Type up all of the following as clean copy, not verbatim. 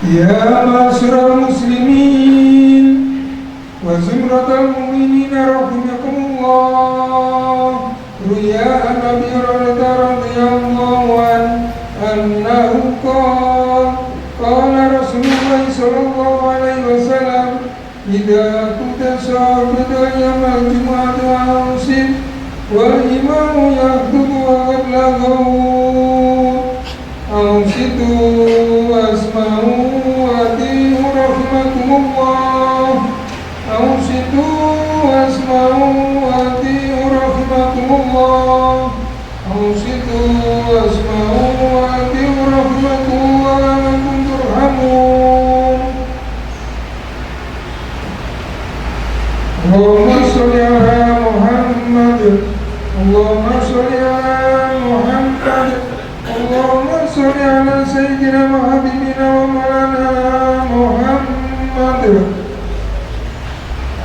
يا معشر المسلمين وزمرة المؤمنين رحمكم الله، روي عن أبي هريرة رضي الله عنه أنه قال قال رسول الله صلى الله عليه وسلم: إذا كنت صابت يوم الجمعة أنصت والإمام يخطب وقبله أنصتوا واسمعوا وأطيعوا رحمكم الله. أنصتوا واسمعوا وأطيعوا رحمكم الله. أنصتوا واسمعوا وأطيعوا رحمكم الله لعلكم ترحمون. اللهم صل على محمد. اللهم صل على محمد. اللهم صل على سيدنا وحبيبنا ومولانا محمد.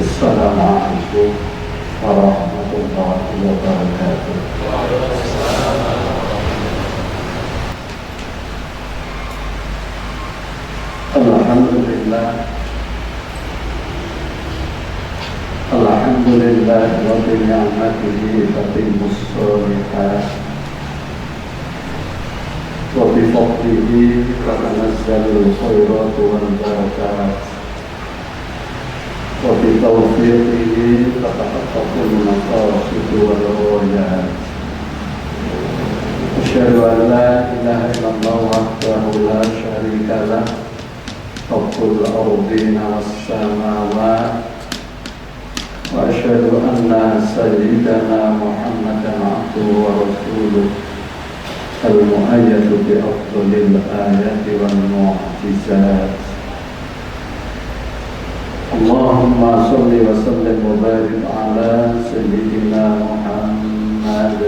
Assalamualaikum warahmatullahi wabarakatuh. Alhamdulillah. Alhamdulillah wa bi ni'matihi tatimmus shalihat. Wa bi fadlihi tanazzalul khairat wal barakat. Wa bi taufiqihi tatahaqqaqul maqasid wal ghayat. Asyhadu an la ilaha illallah wahdahu la syarika lah, rabbul ardina was samawati. Wa asyhadu anna sayyidana Muhammadan abduhu wa rasuluh al-mu'ayyadu bi afdhalil ayati wal mu'jizat. Allahumma salli wa sallim wa barik ala sayyidina Muhammad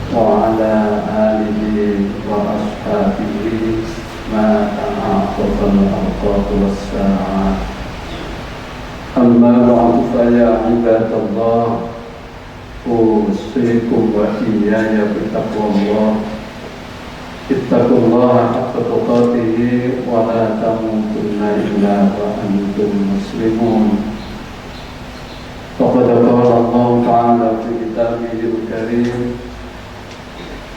wa ala alihi wa ashabihi ma ta'aqabal awqat was sa'at. Amma ba'du fa ya ibadallah, usikum wa iyaya bittaqwallah. Ittaqullaha haqqa tuqatih wa la tamutunna illa wa antum muslimun. Faqad qala Allah ta'ala fi kitabihil karim: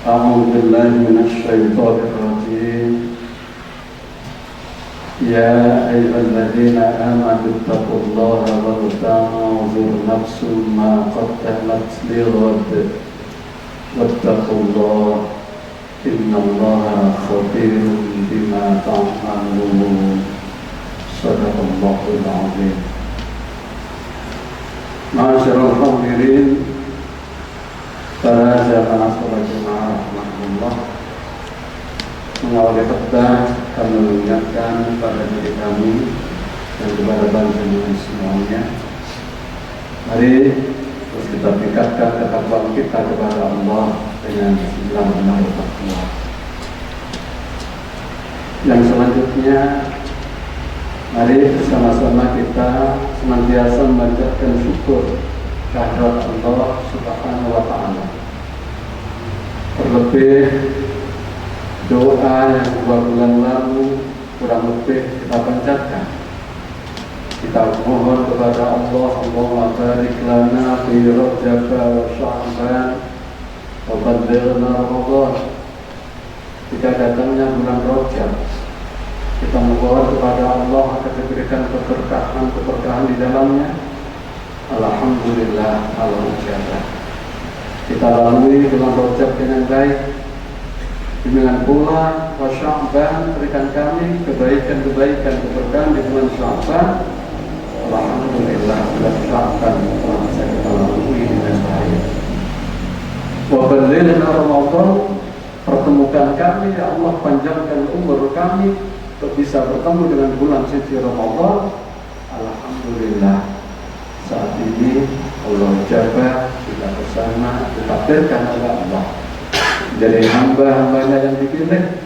A'udzu billahi minasy syaithanir rajim. Ya ayyuhalladzina amanu taqullaha wa tanzur nafsum ma qaddamat lighad wattaqullaha innallaha khabirun bima ta'malun. Shadaqallahul azim. Ma'asyiral hadirin, para jamaah salat jemaah rahmatullah, mengawali khutbah kami mengingatkan pada diri kami dan kepada bangsa Indonesia semuanya, mari terus kita tingkatkan ketakwaan kita kepada Allah dengan sembilan amal takwa. Yang selanjutnya, mari bersama-sama kita senantiasa memanjatkan syukur kehadirat Allah Subhanahu wa Ta'ala. Terlebih doa yang 2 bulan lalu kurang lebih kita panjatkan. Kita mohon kepada Allah, Allahumma barik lana fi Rajab wa Sya'ban wa ballighna Ramadan. Jika datangnya bulan Rajab, kita mohon kepada Allah agar diberikan keberkahan di dalamnya. Alhamdulillah ala ijabah. Kita lalui bulan Rajab dengan baik. Dengan pula wa Sya'ban, berikan kami kebaikan-kebaikan keberkahan di bulan Sya'ban. Alhamdulillah bulan Sya'ban telah kita lalui dengan baik. Wa ballighna Ramadan, pertemukan kami ya Allah, panjangkan umur kami untuk bisa bertemu dengan bulan suci Ramadan. Alhamdulillah saat ini Allah jabat kita bersama ditakdirkan oleh Allah jadi hamba-hambanya yang dipilih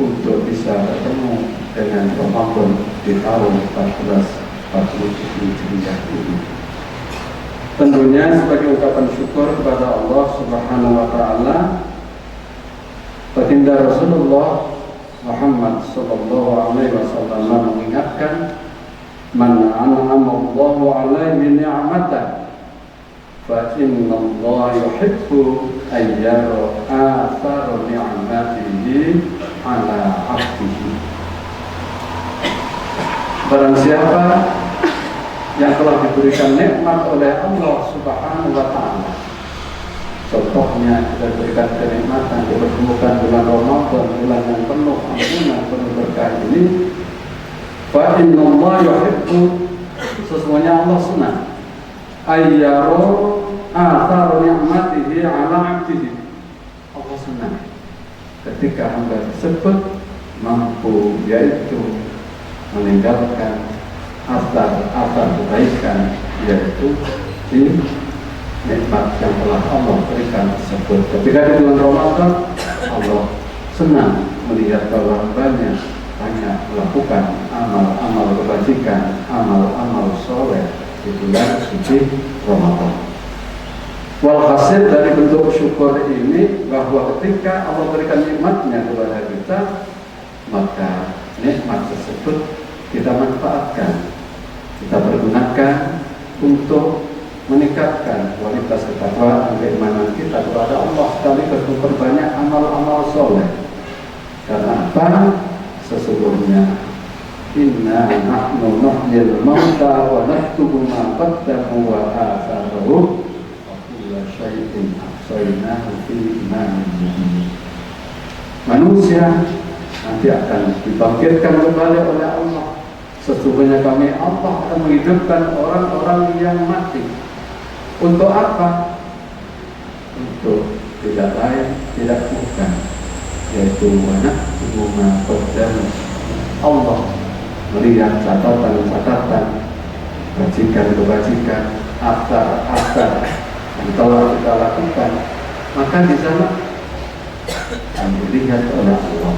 untuk bisa bertemu dengan Ramadan di tahun 1447 Hijriah ini. Tentunya sebagai ungkapan syukur kepada Allah Subhanahu wa Ta'ala, baginda Rasulullah Muhammad sallallahu alaihi wasallam mengingatkan, man an'ama Allahu alaihi ni'matan fa inna Allah yuhibbu an yara athara ni'matihi ala 'abdihi. Barang siapa yang telah diberikan nikmat oleh Allah Subhanahu wa taala, contohnya kita berikan kenikmatan dipertemukan bulan Ramadan, bulan yang penuh ampunan, penuh berkah ini, fa inna Allah yuhibbu, sesungguhnya Allah senang, ayyaro athar ni'matihi ala 'abdihi. Allah senang ketika hamba tersebut mampu yaitu meninggalkan asar kebaikan, yaitu di nikmat yang telah Allah berikan tersebut. Ketika di bulan Ramadan, Allah senang melihat bahwa banyak melakukan amal-amal kebajikan, amal-amal soleh di bulan suci Ramadan. Walhasil dari bentuk syukur ini bahwa ketika Allah berikan nikmatnya kepada kita, maka nikmat tersebut kita manfaatkan, kita pergunakan untuk meningkatkan kualitas ketakwaan keimanan kita kepada Allah, sekaligus memperbanyak amal-amal soleh. Karena apa? Sesungguhnya inna nahnu nuhyil mauta wa naktubu ma qaddamu wa atharuhu wa kulla syai'in ahsaynahu fi imamin mubin. Manusia nanti akan dibangkitkan kembali oleh Allah. Sesungguhnya kami Allah akan menghidupkan orang-orang yang mati. Untuk apa? Untuk tidak lain, tidak bukan, yaitu anak rumah qaddamu. Allah melihat catatan-catatan kebajikan, asar-asar yang telah kita lakukan, maka di sana akan dilihat oleh Allah.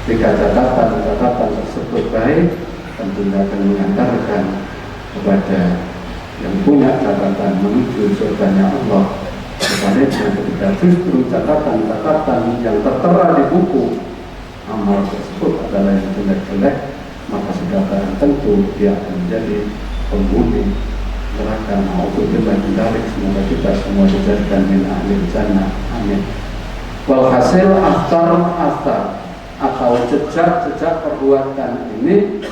Jika catatan-catatan tersebut baik, tentunya akan mengantarkan kepada yang punya catatan menuju surganya Allah. Sebaliknya ketika justru catatan-catatan yang tertera di buku amal tersebut adalah yang jelek-jelek, maka sudah barang tentu dia akan menjadi penghuni neraka. Ma'udzubillah min dzalik. Semoga kita semua dijadikan min ahli jannah. Amin. Walhasil asar atau jejak perbuatan ini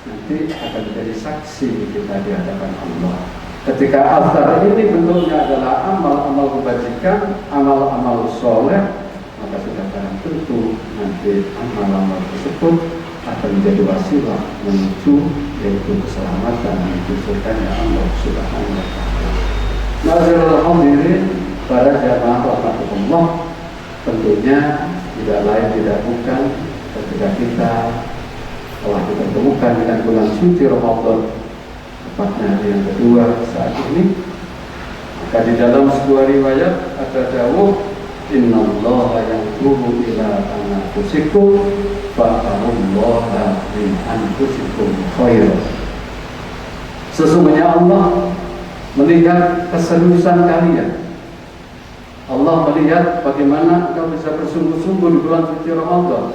nanti akan menjadi saksi kita di hadapan Allah. Ketika asar ini bentuknya adalah amal-amal kebajikan, amal-amal soleh, maka sudah barang tentu nanti amal-amal tersebut akan menjadi wasilah menuju yaitu keselamatan, menuju surganya Allah Subhanahu wa taala. Ma'asyiral hadirin, para jamaah rahmatullah, tentunya tidak lain tidak bukan ketika kita telah dipertemukan dengan bulan suci Ramadan, tepatnya hari yang kedua saat ini, maka di dalam sebuah riwayat ada dawuh, innallaha yanzuru ila anfusikum fa'arullaha min anfusikum khairan. Sesungguhnya Allah melihat keseriusan kalian. Allah melihat bagaimana engkau bisa bersungguh-sungguh di bulan suci Ramadan.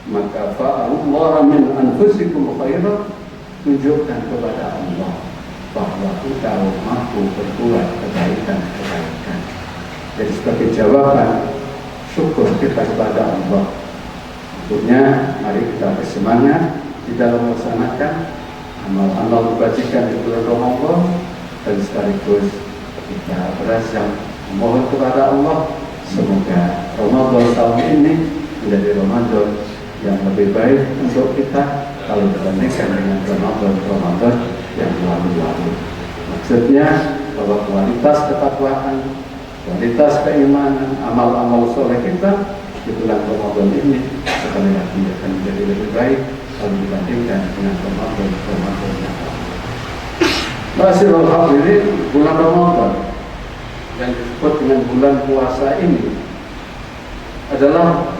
Maka fa'arullaha min anfusikum khairan, tunjukkan kepada Allah bahwa engkau mampu berbuat kebaikan-kebaikan. Jadi sebagai jawaban syukur kita kepada Allah, tentunya mari kita bersemangat di dalam melaksanakan amal-amal kebajikan di bulan Ramadan, dan sekaligus kita berazam memohon kepada Allah semoga Ramadan tahun ini menjadi Ramadan yang lebih baik untuk kita kalau dibandingkan dengan Ramadan yang lalu-lalu. Maksudnya bahwa kualitas ketakwaan, kualitas keimanan, amal-amal soleh kita di bulan Ramadan ini sekali lagi akan menjadi lebih baik kalau dibandingkan dengan Ramadan yang lalu. Ma'asyiral hadirin, bulan Ramadan yang disebut dengan bulan puasa ini adalah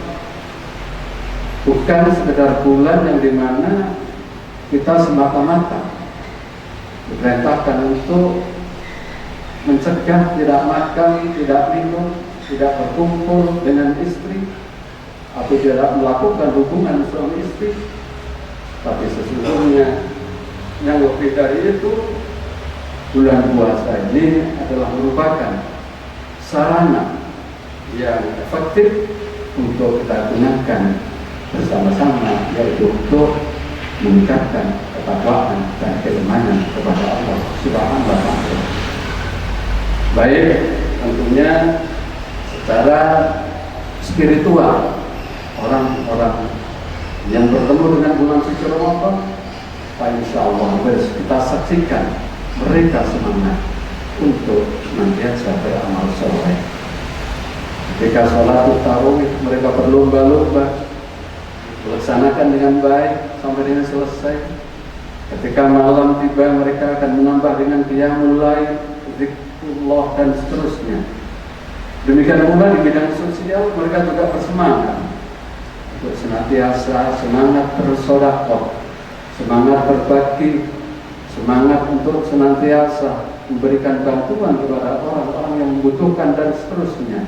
bukan sekedar bulan yang dimana kita semata-mata diperintahkan untuk mencegah tidak makan, tidak minum, tidak berkumpul dengan istri, atau tidak melakukan hubungan suami istri. Tapi sesungguhnya yang lebih dari itu, bulan puasa ini adalah merupakan sarana yang efektif untuk kita gunakan bersama-sama, yaitu untuk meningkatkan ketakwaan dan keimanan kepada Allah Subhanahu wa Ta'ala. Baik, tentunya secara spiritual, orang-orang yang bertemu dengan bulan suci Ramadan, insya Allah harus kita saksikan mereka semangat untuk senantiasa beramal soleh. Ketika sholat tarawih, mereka berlomba-lomba melaksanakan dengan baik sampai dengan selesai. Ketika malam tiba, mereka akan menambah dengan qiyamul lail, zikrullah dan seterusnya. Demikian pula di bidang sosial, mereka juga bersemangat untuk senantiasa semangat bersedekah, semangat berbagi, semangat untuk senantiasa memberikan bantuan kepada orang-orang yang membutuhkan dan seterusnya.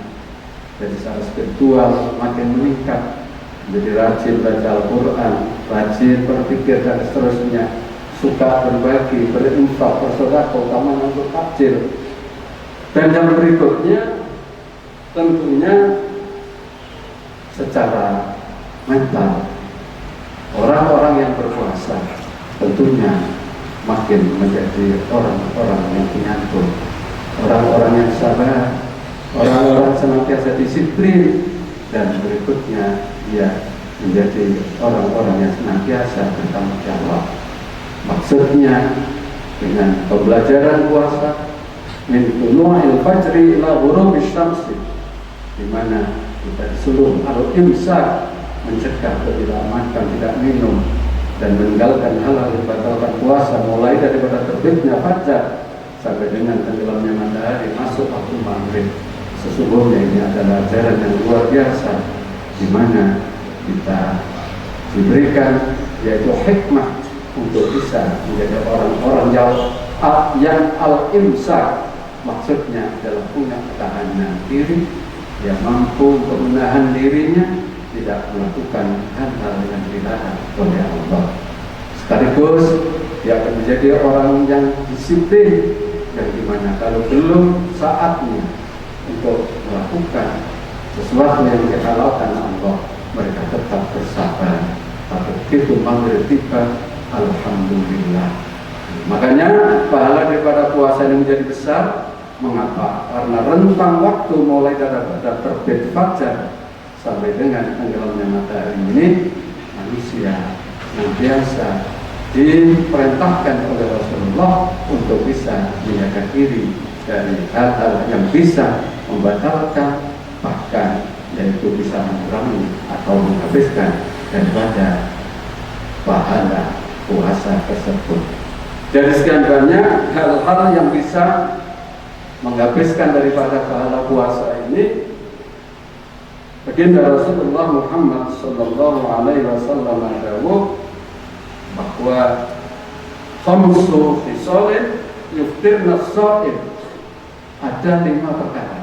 Jadi secara spiritual makin meningkat, menjadi rajin baca Al-Quran, rajin berpikir dan seterusnya, suka berbagi, berinfak, bersedekah, utama untuk takjil. Dan yang berikutnya tentunya secara mental, orang-orang yang berpuasa tentunya makin menjadi orang-orang yang penyantun, orang-orang yang sabar, orang-orang senantiasa disiplin, dan berikutnya dia menjadi orang-orang yang senantiasa bertanggung jawab. Maksudnya dengan pembelajaran puasa min tulu'il fajri ila ghurubish syamsi, di mana kita disuruh al-imsak, mencegah tidak makan, tidak minum, dan meninggalkan hal-hal yang membatalkan puasa, mulai daripada terbitnya fajar sampai dengan tenggelamnya matahari masuk waktu maghrib. Sesungguhnya ini adalah ajaran yang luar biasa, di mana kita diberikan yaitu hikmah untuk bisa menjadi orang-orang yang al-imsak. Maksudnya adalah punya ketahanan diri, yang mampu untuk menahan dirinya, tidak melakukan hal-hal yang dilarang oleh Allah. Sekaligus dia akan menjadi orang yang disiplin, yang dimana kalau belum saatnya untuk melakukan sesuatu yang dihalalkan Allah, mereka tetap bersabar. Tapi begitu maghrib tiba, alhamdulillah. Makanya pahala daripada puasa ini menjadi besar. Mengapa? Karena rentang waktu mulai daripada terbit fajar sampai dengan tenggelamnya matahari ini, manusia yang biasa diperintahkan oleh Rasulullah untuk bisa menjaga diri dari hal-hal yang bisa membatalkan, bahkan yaitu bisa mengurangi atau menghabiskan daripada pahala puasa tersebut. Dari sekian banyak hal-hal yang bisa menghabiskan daripada pahala puasa ini, baginda Rasulullah Muhammad sallallahu alaihi wasallam dawuh bahwa khamsu khisalin yuftirna as-shaim, ada 5 perkara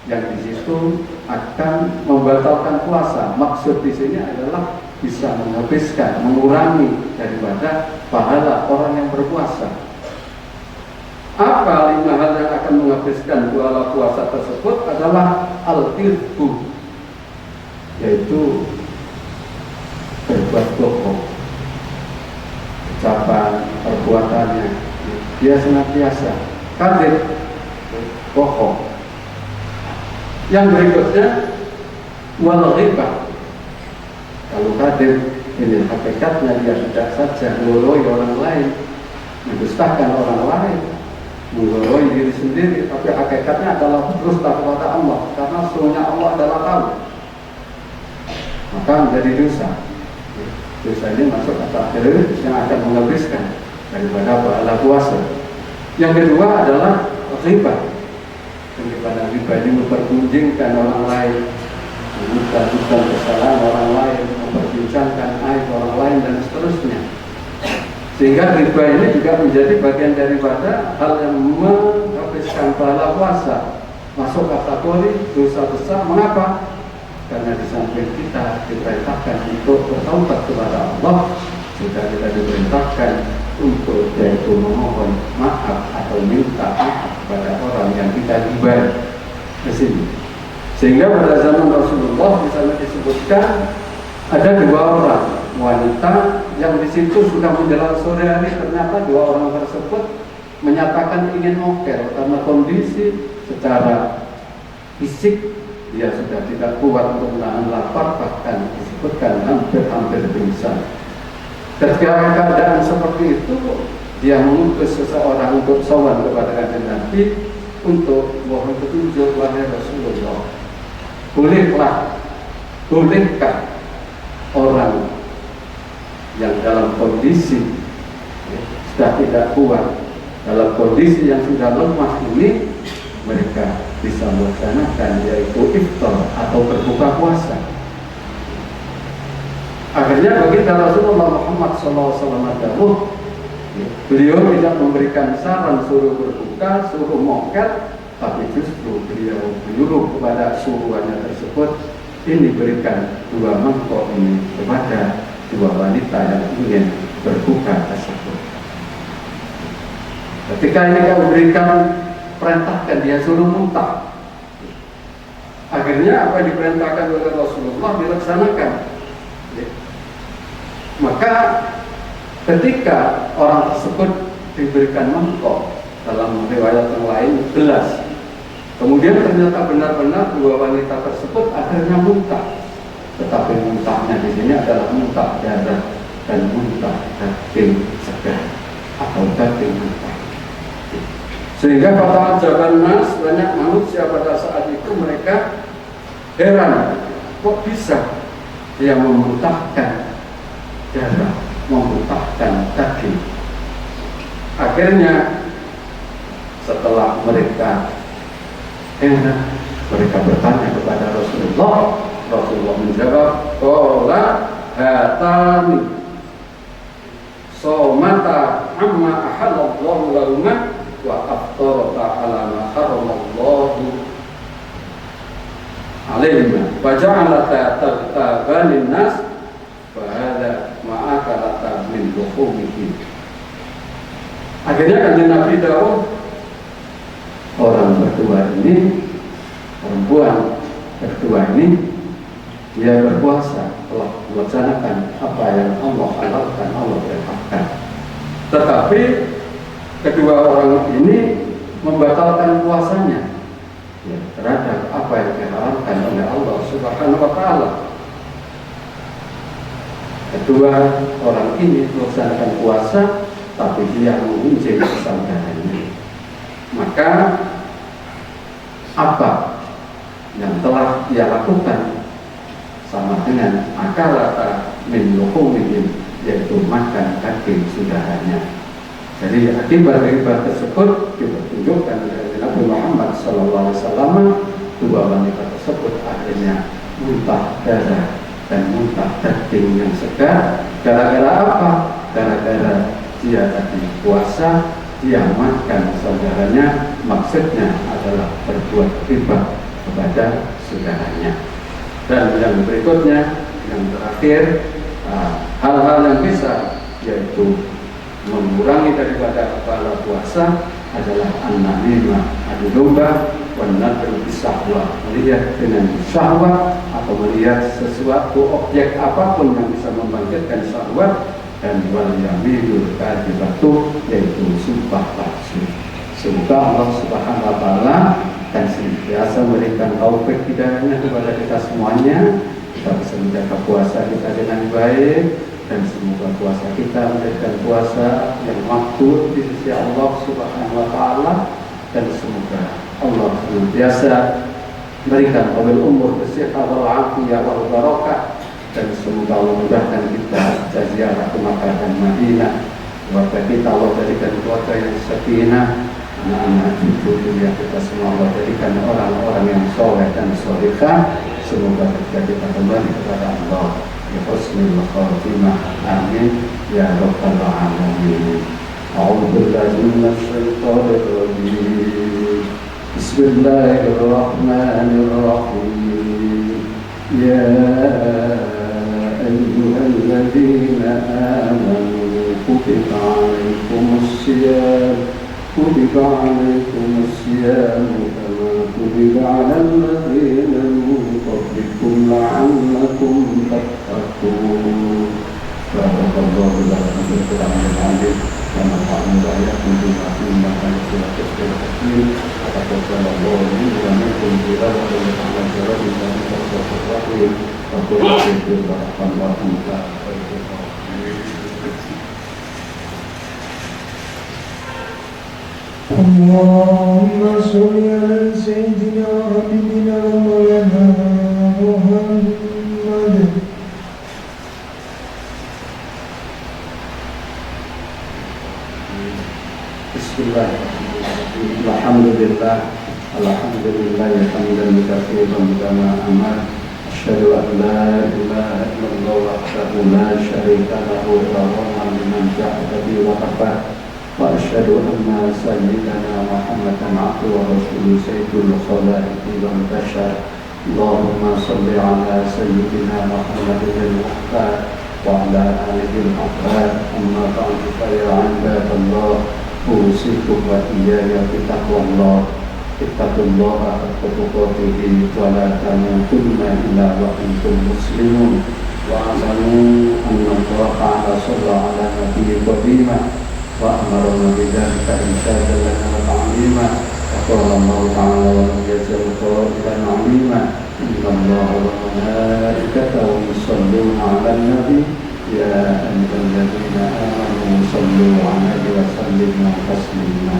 yang di situ akan membatalkan puasa. Maksud di sini adalah bisa menghabiskan, mengurangi daripada pahala orang yang berpuasa. Apa 5 hal yang akan menghabiskan pahala puasa tersebut adalah al-irbu, yaitu berbuat bohong, ucapan, perbuatannya dia senantiasa kadzib, bohong. Yang berikutnya wal ghibah. Kalau kadzib ini hakikatnya dia tidak saja menggoloi orang lain, mendustakan orang lain, menggoloi diri sendiri, tapi hakikatnya adalah berdusta kepada Allah, karena sesungguhnya Allah adalah tahu, maka menjadi dosa. Dosa ini masuk kategori yang akan menghabiskan daripada pahala puasa. Yang kedua adalah ghibah. Daripada ghibah ini mempergunjingkan orang lain, membuka-buka kesalahan orang lain, memperbincangkan aib orang lain dan seterusnya. Sehingga riba ini juga menjadi bagian daripada hal yang menghabiskan pahala puasa, masuk kategori dosa besar. Mengapa? karena di samping kita diperintahkan untuk bertaubat kepada Allah, juga kita diperintahkan untuk yaitu memohon maaf atau minta maaf kepada orang yang kita gibai di sini. Sehingga pada zaman Rasulullah di sana disebutkan ada dua orang wanita yang di situ sudah menjelang sore hari, ternyata dua orang tersebut menyatakan ingin mokel karena kondisi secara fisik dia sudah tidak kuat untuk menahan lapar, bahkan disebutkan hampir pingsan. Ketika keadaan seperti itu, dia mengutus seseorang untuk sowan kepada Kanjeng Nabi untuk mohon petunjuk, wahai Rasulullah, bolehkah orang yang dalam kondisi sudah tidak kuat, dalam kondisi yang sudah lemah ini, mereka bisa melaksanakan yaitu iftar atau berbuka puasa. Akhirnya baginda Rasulullah Muhammad SAW, beliau tidak memberikan saran suruh berbuka, suruh mokel, tapi justru beliau menyuruh kepada suruhannya tersebut, ini berikan 2 mangkok ini kepada 2 wanita yang ingin berbuka tersebut. Ketika ini kau berikan, perintahkan dia suruh muntah. Akhirnya apa yang diperintahkan oleh Rasulullah dilaksanakan. Maka ketika orang tersebut diberikan mangkok, dalam riwayat yang lain gelas, kemudian ternyata benar-benar 2 wanita tersebut akhirnya muntah. Tetapi muntahnya di sini adalah muntah darah dan muntah daging segar atau daging mentah. Sehingga kata ajaban nas, banyak manusia pada saat itu mereka heran, kok bisa dia memuntahkan darah, memuntahkan daging. Akhirnya setelah mereka heran, mereka bertanya kepada Rasulullah. Rasulullah menjawab, qala hatani somata amma ahallallahu lahuma wa aftarata ala ma haramallahu alaihima wa ja'ala ta'tabanin nas wa hadha ma'akalata min luhumihim. Akhirnya Kanjeng Nabi dawuh, orang berdua ini, perempuan berdua ini, dia berpuasa telah melaksanakan apa yang Allah halalkan, Allah perintahkan. Tetapi kedua orang ini membatalkan puasanya terhadap apa yang dihalalkan oleh Allah Subhanahu wa Ta'ala. Kedua orang ini melaksanakan puasa, tapi dia mengunci saudaranya. Maka apa yang telah dia lakukan sama dengan akalata min luhumihim, yaitu makan daging saudaranya. Jadi akibat tersebut dipertunjukkan oleh Nabi Muhammad SAW. 2 wanita tersebut akhirnya muntah darah dan muntah daging yang segar. Gara-gara apa? Gara-gara dia tadi puasa, dia makan saudaranya, maksudnya adalah berbuat riba kepada saudaranya. Dan yang berikutnya, yang terakhir, hal-hal yang bisa yaitu mengurangi daripada pahala puasa adalah an-namimah, adu domba, wan-nadru bisahwa, melihat dengan syahwat atau melihat sesuatu objek apapun yang bisa membangkitkan syahwat, dan wal yaminul kadhibatu, yaitu sumpah palsu. Semoga Allah Subhanahu wa Ta'ala dan senantiasa memberikan taufik hidayahnya kepada kita semuanya, kita bisa menjaga puasa kita dengan baik, dan semoga puasa kita menjadikan puasa yang makbul di sisi Allah Subhanahu wa Ta'ala, dan semoga Allah senantiasa memberikan qabil umur bersihah wal afiyah wal barakah, dan semoga Allah mudahkan kita ziarah ke Makkah dan Madinah. Keluarga kita Allah jadikan keluarga yang sakinah, anak-anak cucu yang kita semua Allah jadikan orang-orang yang soleh dan solehah. Semoga kita kembali kepada Allah bi husnul khatimah. Amin ya rabbal alamin. A'udzu billahi minasy syaithanir rajim. Bismillahirrahmanirrahim. يا أيها الذين آمنوا كتب عليكم الصيام كما كتب على الذين من قبلكم لعلكم تتقون. بارك الله لكم في القرآن العظيم ونفعني وإياكم بما فيه من الآيات والذكر الحكيم. وتقبل الله مني ومنكم تلاوة القرآن الكريم إنه هو الرحيم. وقل رحمة الله تعالى. اللهم صل على سيدنا وحبيبنا ومولانا محمد. Bismillahirrahmanirrahim. Alhamdulillah hamdan katsiran kama amar. Asyhadu an la ilaha illallah wahdahu la syarika lahu wa liman jahada bi wa kafa. Wa asyhadu anna sayyidana Muhammadan abduhu wa rasuluhu sayyidul khalaiqi wal bashar. Allahumma shalli ala sayyidina Muhammadin al-muhtar wa ala alihi al-athhar. Amma ba'du fa ya ibadallah, usikum wa iyaya bitaqwallah. Ittaqullaha haqqa tuqatih wa la tamutunna illa wa antum muslimun. Wa alamu anna Allah ta'ala shalla ala nabiyyi qadima wa amarna bidzalika insya'a lana wa ta'lima. Wa qala Allah ta'ala wa lam yazal qailan 'alima. Inna Allah wa malaikatahu yusalluna 'alan nabi ya ayyuhalladzina amanu sallu 'alaihi wa sallimu taslima.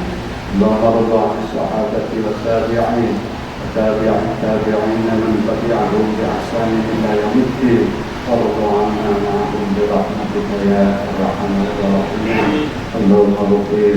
اللهم ارض عن الصحابة والتابعين وتابع التابعين من تبعهم بإحسان إلى يوم الدين. وارض عنا معهم برحمتك يا أرحم الراحمين. اللهم اغفر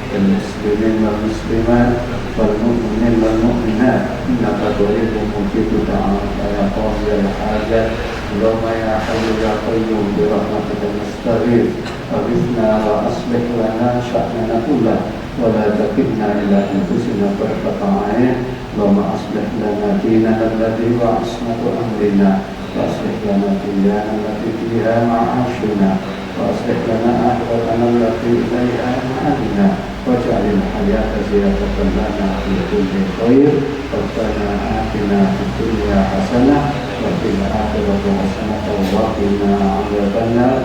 للمسلمين والمسلمات والمؤمنين والمؤمنات إنك قريب مجيب دعوات يا قاضي الحاجات. اللهم يا حي يا قيوم برحمتك نستغيث أغثنا وأصلح لنا شأننا كله ولا تكلنا إلى أنفسنا طرفة عين. اللهم أصلح لنا ديننا الذي هو عصمة أمرنا وأصلح لنا دنيانا التي فيها معاشنا وأصلح لنا آخرتنا التي إليها معادنا واجعل الحياة زيادة لنا في كل خير. ربنا آتنا في الدنيا حسنة وفي الآخرة حسنة وقنا عذاب النار.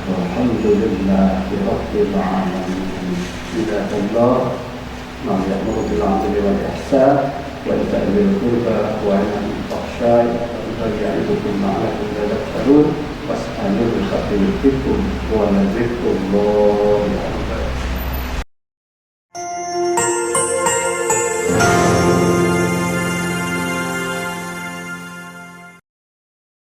والحمد لله رب العالمين. عباد الله، من يأمر بالعدل والإحسان وإيتاء ذي القربى وينهى عن الفحشاء والمنكر يعظكم لعلكم تذكرون. واسألوا الخير فيكم ولذكر الله أكبر.